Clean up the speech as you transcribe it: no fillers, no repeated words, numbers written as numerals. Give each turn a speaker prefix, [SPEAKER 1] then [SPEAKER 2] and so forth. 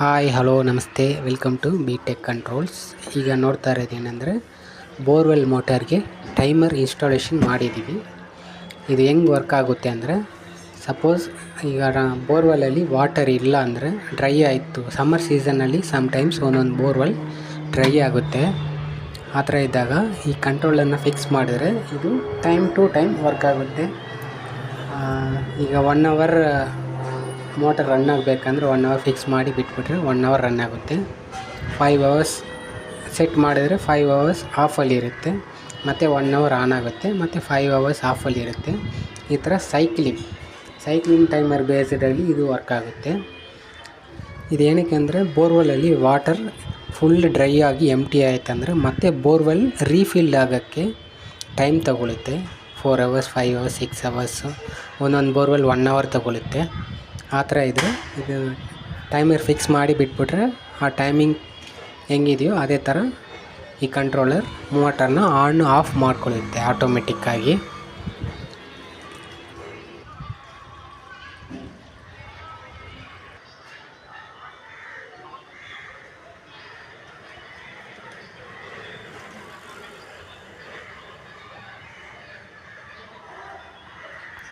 [SPEAKER 1] Hi hello ನಮಸ್ತೆ welcome to B tech controls. ಈಗ ನೋಡ್ತಾ ಇರೋದು ಏನಂದರೆ ಬೋರ್ವೆಲ್ ಮೋಟರ್ಗೆ ಟೈಮರ್ ಇನ್ಸ್ಟಾಲೇಷನ್ ಮಾಡಿದ್ದೀವಿ. ಇದು ಹೆಂಗೆ ವರ್ಕ್ ಆಗುತ್ತೆ ಅಂದರೆ, ಸಪೋಸ್ ಈಗ ಬೋರ್ವೆಲಲ್ಲಿ ವಾಟರ್ ಇಲ್ಲ ಅಂದರೆ, ಡ್ರೈ ಆಯಿತು, ಸಮ್ಮರ್ ಸೀಸನ್ನಲ್ಲಿ ಸಮ್ಟೈಮ್ಸ್ ಒಂದೊಂದು ಬೋರ್ವೆಲ್ ಡ್ರೈ ಆಗುತ್ತೆ. ಆ ಥರ ಇದ್ದಾಗ ಈ ಕಂಟ್ರೋಲನ್ನು ಫಿಕ್ಸ್ ಮಾಡಿದರೆ ಇದು ಟೈಮ್ ಟು ಟೈಮ್ ವರ್ಕ್ ಆಗುತ್ತೆ. ಈಗ 1 ಅವರ್ ಮೋಟರ್ ರನ್ ಆಗಬೇಕಂದ್ರೆ 1 ಅವರ್ ಫಿಕ್ಸ್ ಮಾಡಿ ಬಿಟ್ಬಿಟ್ರೆ 1 ಅವರ್ ರನ್ ಆಗುತ್ತೆ. 5 ಅವರ್ಸ್ ಸೆಟ್ ಮಾಡಿದರೆ 5 ಅವರ್ಸ್ ಆಫಲ್ಲಿರುತ್ತೆ, ಮತ್ತು 1 ಅವರ್ ಆನ್ ಆಗುತ್ತೆ, ಮತ್ತು 5 ಅವರ್ಸ್ ಆಫಲ್ಲಿರುತ್ತೆ. ಈ ಥರ ಸೈಕ್ಲಿಂಗ್ ಟೈಮರ್ ಬೇಸ್ಡಲ್ಲಿ ಇದು ವರ್ಕ್ ಆಗುತ್ತೆ. ಇದೇನಕ್ಕೆ ಅಂದರೆ, ಬೋರ್ವೆಲಲ್ಲಿ ವಾಟರ್ ಫುಲ್ ಡ್ರೈ ಆಗಿ ಎಂಟಿ ಆಯ್ತಂದರೆ ಮತ್ತೆ ಬೋರ್ವೆಲ್ ರೀಫಿಲ್ ಆಗೋಕ್ಕೆ ಟೈಮ್ ತಗೊಳುತ್ತೆ. 4 ಅವರ್ಸ್, 5 ಅವರ್ಸ್, 6 ಅವರ್ಸು, ಒಂದೊಂದು ಬೋರ್ವೆಲ್ 1 ಅವರ್ ತಗೊಳುತ್ತೆ. ಆ ಥರ ಇದ್ದರೆ ಇದು ಟೈಮರ್ ಫಿಕ್ಸ್ ಮಾಡಿ ಬಿಟ್ಬಿಟ್ರೆ ಆ ಟೈಮಿಂಗ್ ಹೆಂಗಿದೆಯೋ ಅದೇ ಥರ ಈ ಕಂಟ್ರೋಲರ್ ಮೋಟರ್ನ ಆನ್ ಆಫ್ ಮಾಡ್ಕೊಳ್ಳುತ್ತೆ ಆಟೋಮೆಟಿಕ್ಕಾಗಿ.